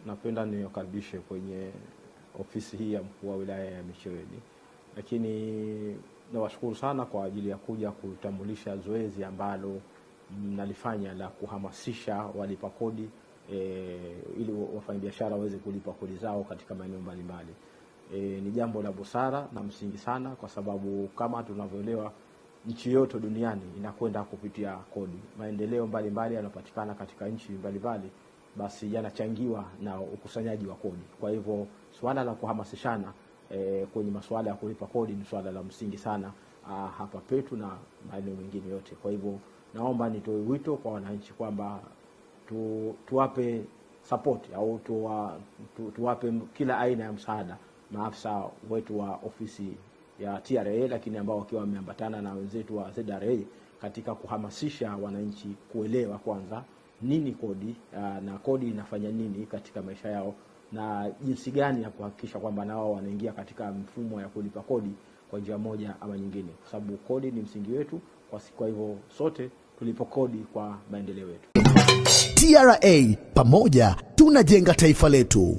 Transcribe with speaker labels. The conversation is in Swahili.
Speaker 1: Napenda niwakaribishe kwenye ofisi hii ya mkuu wa wilaya ya Micheweni, lakini nawashukuru sana kwa ajili ya kuja kutambulisha zoezi ambalo mnalifanya la kuhamasisha walipa kodi ili wafanyabiashara waweze kulipa kodi zao katika maeneo mbalimbali. Ni jambo la busara na msingi sana, kwa sababu kama tunavyoelewa nchi yote duniani inakwenda kupitia kodi. Maendeleo mbalimbali yanapatikana katika nchi mbalimbali basi yanachangiwa na ukusanyaji wa kodi. Kwa hivyo swala la kuhamasishana kwenye masuala ya kulipa kodi ni swala la msingi sana hapa petu na maeneo mengine yote. Kwa hivyo naomba nitoe wito kwa wananchi kwamba tuwape support au tuwape kila aina ya msaada maafisa wetu wa ofisi ya TRA, lakini ambao wakiwa wameambatana na wenzetu wa ZRA katika kuhamasisha wananchi kuelewa kwanza nini kodi na kodi inafanya nini katika maisha yao, na jinsi gani ya kuhakikisha kwamba nao wanaingia katika mfumo ya kulipa kodi kwa njia moja ama nyingine, kwa sababu kodi ni msingi wetu. Kwa hivyo sote tulipo kodi kwa maendeleo yetu.
Speaker 2: TRA, pamoja tunajenga taifa letu.